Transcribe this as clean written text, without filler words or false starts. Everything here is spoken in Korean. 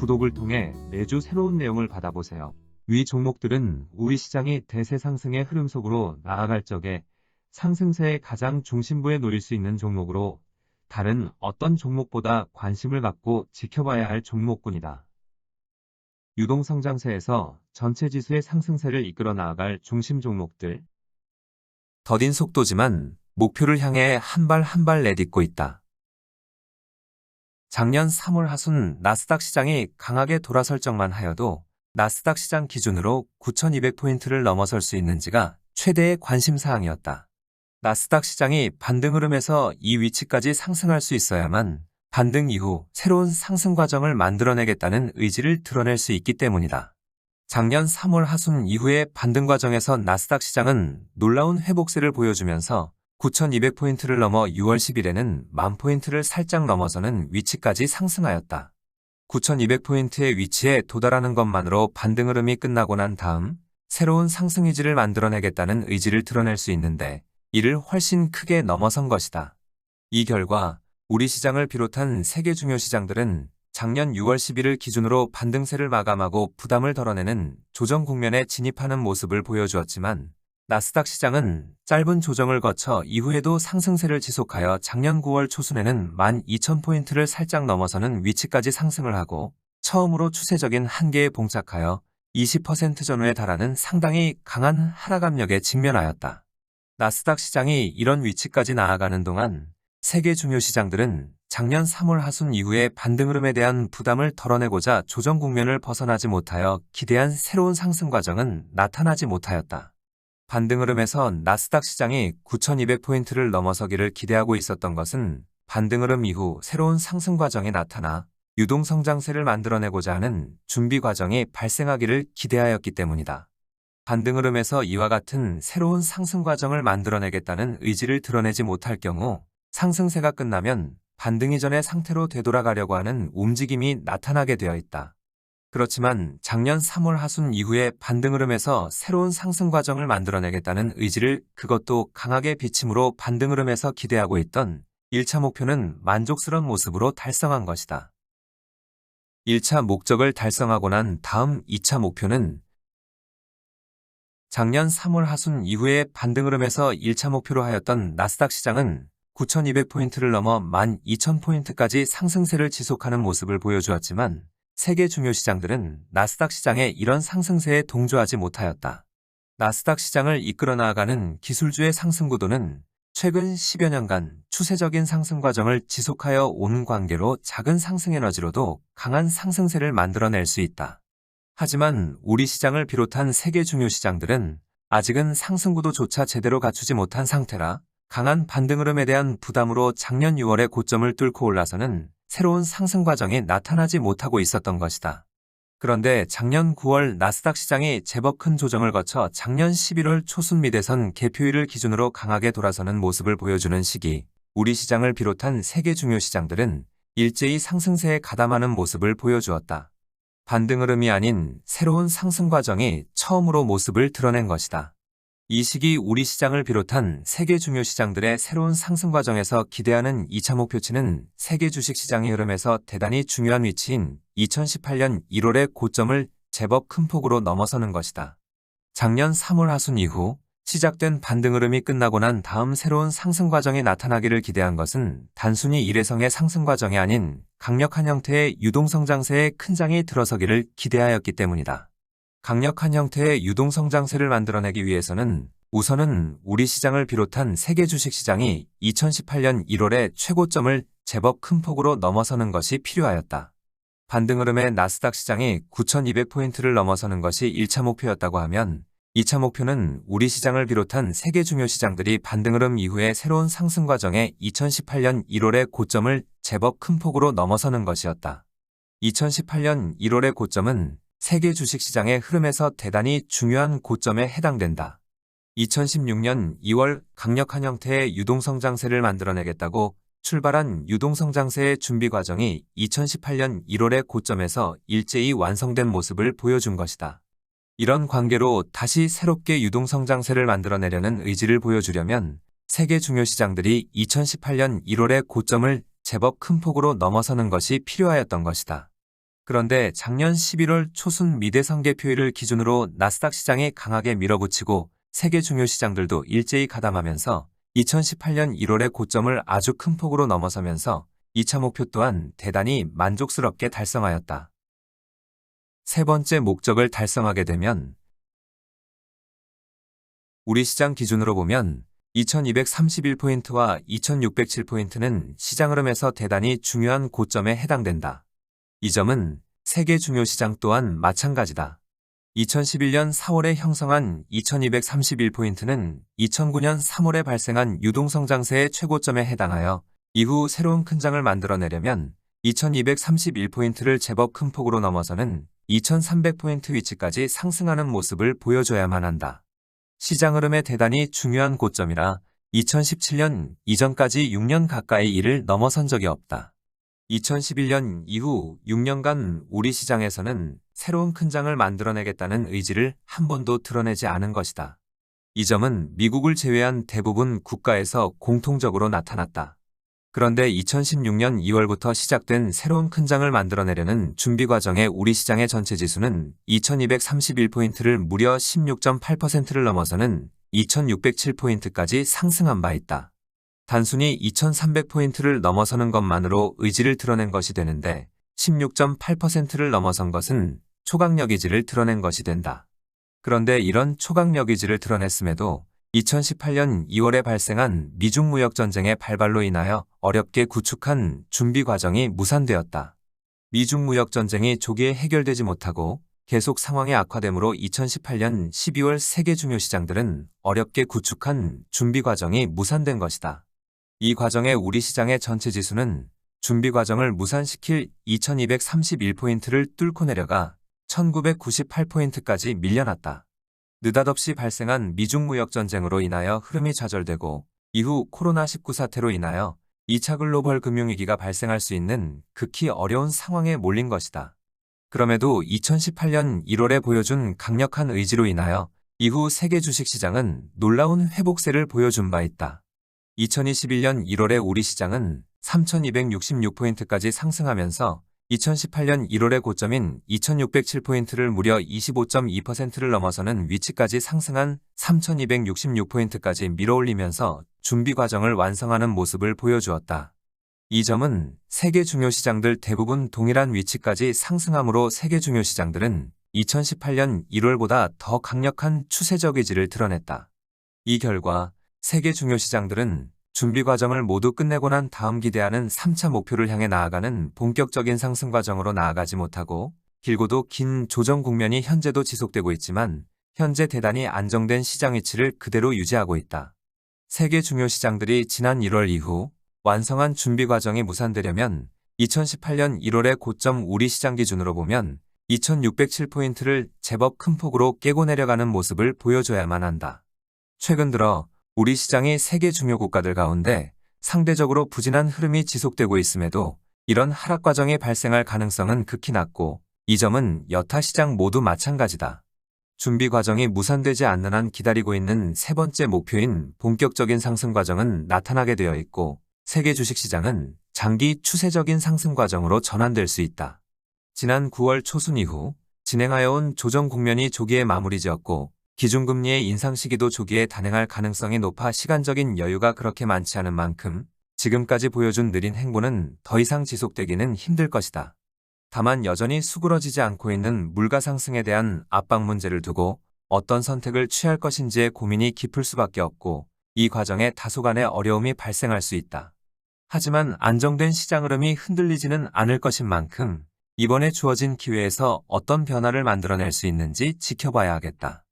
구독을 통해 매주 새로운 내용을 받아보세요. 위 종목들은 우리 시장이 대세 상승의 흐름 속으로 나아갈 적에 상승세의 가장 중심부에 놓일 수 있는 종목으로 다른 어떤 종목보다 관심을 갖고 지켜봐야 할 종목군이다. 유동성장세에서 전체 지수의 상승세를 이끌어 나아갈 중심 종목들. 더딘 속도지만 목표를 향해 한 발 한 발 내딛고 있다. 작년 3월 하순 나스닥 시장이 강하게 돌아설 적만 하여도 나스닥 시장 기준으로 9,200포인트를 넘어설 수 있는지가 최대의 관심사항이었다. 나스닥 시장이 반등 흐름에서 이 위치까지 상승할 수 있어야만 반등 이후 새로운 상승 과정을 만들어내겠다는 의지를 드러낼 수 있기 때문이다. 작년 3월 하순 이후의 반등 과정에서 나스닥 시장은 놀라운 회복세를 보여주면서 9,200포인트를 넘어 6월 10일에는 10,000포인트를 살짝 넘어서는 위치까지 상승하였다. 9,200포인트의 위치에 도달하는 것만으로 반등 흐름이 끝나고 난 다음 새로운 상승 의지를 만들어내겠다는 의지를 드러낼 수 있는데 이를 훨씬 크게 넘어선 것이다. 이 결과 우리 시장을 비롯한 세계 중요 시장들은 작년 6월 10일을 기준으로 반등세를 마감하고 부담을 덜어내는 조정 국면에 진입하는 모습을 보여주었지만 나스닥 시장은 짧은 조정을 거쳐 이후에도 상승세를 지속하여 작년 9월 초순에는 12,000포인트를 살짝 넘어서는 위치까지 상승을 하고 처음으로 추세적인 한계에 봉착하여 20% 전후에 달하는 상당히 강한 하락 압력에 직면하였다. 나스닥 시장이 이런 위치까지 나아가는 동안 세계 중요 시장들은 작년 3월 하순 이후의 반등 흐름에 대한 부담을 덜어내고자 조정 국면을 벗어나지 못하여 기대한 새로운 상승 과정은 나타나지 못하였다. 반등 흐름에서 나스닥 시장이 9,200포인트를 넘어서기를 기대하고 있었던 것은 반등 흐름 이후 새로운 상승 과정이 나타나 유동성장세를 만들어내고자 하는 준비 과정이 발생하기를 기대하였기 때문이다. 반등 흐름에서 이와 같은 새로운 상승 과정을 만들어내겠다는 의지를 드러내지 못할 경우 상승세가 끝나면 반등 이전의 상태로 되돌아가려고 하는 움직임이 나타나게 되어 있다. 그렇지만 작년 3월 하순 이후의 반등 흐름에서 새로운 상승 과정을 만들어내겠다는 의지를 그것도 강하게 비침으로 반등 흐름에서 기대하고 있던 1차 목표는 만족스러운 모습으로 달성한 것이다. 1차 목적을 달성하고 난 다음 2차 목표는 작년 3월 하순 이후의 반등 흐름에서 1차 목표로 하였던 나스닥 시장은 9,200포인트를 넘어 12,000포인트까지 상승세를 지속하는 모습을 보여주었지만 세계 중요 시장들은 나스닥 시장의 이런 상승세에 동조하지 못하였다. 나스닥 시장을 이끌어 나아가는 기술주의 상승 구도는 최근 10여 년간 추세적인 상승 과정을 지속하여 온 관계로 작은 상승 에너지로도 강한 상승세를 만들어낼 수 있다. 하지만 우리 시장을 비롯한 세계 중요 시장들은 아직은 상승 구도조차 제대로 갖추지 못한 상태라 강한 반등 흐름에 대한 부담으로 작년 6월의 고점을 뚫고 올라서는 새로운 상승 과정이 나타나지 못하고 있었던 것이다. 그런데 작년 9월 나스닥 시장이 제법 큰 조정을 거쳐 작년 11월 초순 미대선 개표일을 기준으로 강하게 돌아서는 모습을 보여주는 시기, 우리 시장을 비롯한 세계 중요 시장들은 일제히 상승세에 가담하는 모습을 보여주었다. 반등 흐름이 아닌 새로운 상승 과정이 처음으로 모습을 드러낸 것이다. 이 시기 우리 시장을 비롯한 세계 중요 시장들의 새로운 상승 과정에서 기대하는 2차 목표치는 세계 주식시장의 흐름에서 대단히 중요한 위치인 2018년 1월의 고점을 제법 큰 폭으로 넘어서는 것이다. 작년 3월 하순 이후 시작된 반등 흐름이 끝나고 난 다음 새로운 상승 과정이 나타나기를 기대한 것은 단순히 일회성의 상승 과정이 아닌 강력한 형태의 유동성장세의 큰 장이 들어서기를 기대하였기 때문이다. 강력한 형태의 유동성장세를 만들어내기 위해서는 우선은 우리 시장을 비롯한 세계 주식시장이 2018년 1월의 최고점을 제법 큰 폭으로 넘어서는 것이 필요하였다. 반등 흐름의 나스닥 시장이 9,200포인트를 넘어서는 것이 1차 목표였다고 하면 2차 목표는 우리 시장을 비롯한 세계 중요 시장들이 반등 흐름 이후의 새로운 상승 과정에 2018년 1월의 고점을 제법 큰 폭으로 넘어서는 것이었다. 2018년 1월의 고점은 세계 주식시장의 흐름에서 대단히 중요한 고점에 해당된다. 2016년 2월 강력한 형태의 유동성장세를 만들어내겠다고 출발한 유동성장세의 준비 과정이 2018년 1월의 고점에서 일제히 완성된 모습을 보여준 것이다. 이런 관계로 다시 새롭게 유동성장세를 만들어내려는 의지를 보여주려면 세계 중요 시장들이 2018년 1월의 고점을 제법 큰 폭으로 넘어서는 것이 필요하였던 것이다. 그런데 작년 11월 초순 미대선계표일을 기준으로 나스닥 시장이 강하게 밀어붙이고 세계 중요 시장들도 일제히 가담하면서 2018년 1월의 고점을 아주 큰 폭으로 넘어서면서 2차 목표 또한 대단히 만족스럽게 달성하였다. 세 번째 목적을 달성하게 되면 우리 시장 기준으로 보면 2231포인트와 2607포인트는 시장 흐름에서 대단히 중요한 고점에 해당된다. 이 점은 세계 중요 시장 또한 마찬가지다. 2011년 4월에 형성한 2231포인트는 2009년 3월에 발생한 유동성장세의 최고점에 해당하여 이후 새로운 큰 장을 만들어내려면 2231포인트를 제법 큰 폭으로 넘어서는 2300포인트 위치까지 상승하는 모습을 보여줘야만 한다. 시장 흐름의 대단히 중요한 고점이라 2017년 이전까지 6년 가까이 이를 넘어선 적이 없다. 2011년 이후 6년간 우리 시장에서는 새로운 큰 장을 만들어내겠다는 의지를 한 번도 드러내지 않은 것이다. 이 점은 미국을 제외한 대부분 국가에서 공통적으로 나타났다. 그런데 2016년 2월부터 시작된 새로운 큰 장을 만들어내려는 준비 과정에 우리 시장의 전체 지수는 2231포인트를 무려 16.8%를 넘어서는 2607포인트까지 상승한 바 있다. 단순히 2300포인트를 넘어서는 것만으로 의지를 드러낸 것이 되는데 16.8%를 넘어선 것은 초강력 의지를 드러낸 것이 된다. 그런데 이런 초강력 의지를 드러냈음에도 2018년 2월에 발생한 미중 무역 전쟁의 발발로 인하여 어렵게 구축한 준비 과정이 무산되었다. 미중 무역 전쟁이 조기에 해결되지 못하고 계속 상황이 악화되므로 2018년 12월 세계 중요 시장들은 어렵게 구축한 준비 과정이 무산된 것이다. 이 과정에 우리 시장의 전체 지수는 준비 과정을 무산시킬 2231포인트를 뚫고 내려가 1998포인트까지 밀려났다. 느닷없이 발생한 미중 무역 전쟁으로 인하여 흐름이 좌절되고 이후 코로나19 사태로 인하여 2차 글로벌 금융위기가 발생할 수 있는 극히 어려운 상황에 몰린 것이다. 그럼에도 2018년 1월에 보여준 강력한 의지로 인하여 이후 세계 주식시장은 놀라운 회복세를 보여준 바 있다. 2021년 1월에 우리 시장은 3266포인트까지 상승하면서 2018년 1월의 고점인 2607포인트를 무려 25.2%를 넘어서는 위치까지 상승한 3266포인트까지 밀어올리면서 준비 과정을 완성하는 모습을 보여주었다. 이 점은 세계 중요 시장들 대부분 동일한 위치까지 상승함으로 세계 중요 시장들은 2018년 1월보다 더 강력한 추세적 의지를 드러냈다. 이 결과 세계 중요 시장들은 준비 과정을 모두 끝내고 난 다음 기대하는 3차 목표를 향해 나아가는 본격적인 상승 과정으로 나아가지 못하고 길고도 긴 조정 국면이 현재도 지속되고 있지만 현재 대단히 안정된 시장 위치를 그대로 유지하고 있다. 세계 중요 시장들이 지난 1월 이후 완성한 준비 과정이 무산되려면 2018년 1월의 고점 우리 시장 기준으로 보면 2607포인트를 제법 큰 폭으로 깨고 내려가는 모습을 보여줘야만 한다. 최근 들어 우리 시장이 세계 중요 국가들 가운데 상대적으로 부진한 흐름이 지속되고 있음에도 이런 하락 과정이 발생할 가능성은 극히 낮고 이 점은 여타 시장 모두 마찬가지다. 준비 과정이 무산되지 않는 한 기다리고 있는 세 번째 목표인 본격적인 상승 과정은 나타나게 되어 있고 세계 주식시장은 장기 추세적인 상승 과정으로 전환될 수 있다. 지난 9월 초순 이후 진행하여 온 조정 국면이 조기에 마무리되었고 기준금리의 인상 시기도 조기에 단행할 가능성이 높아 시간적인 여유가 그렇게 많지 않은 만큼 지금까지 보여준 느린 행보는 더 이상 지속되기는 힘들 것이다. 다만 여전히 수그러지지 않고 있는 물가 상승에 대한 압박 문제를 두고 어떤 선택을 취할 것인지에 고민이 깊을 수밖에 없고 이 과정에 다소간의 어려움이 발생할 수 있다. 하지만 안정된 시장 흐름이 흔들리지는 않을 것인 만큼 이번에 주어진 기회에서 어떤 변화를 만들어낼 수 있는지 지켜봐야 하겠다.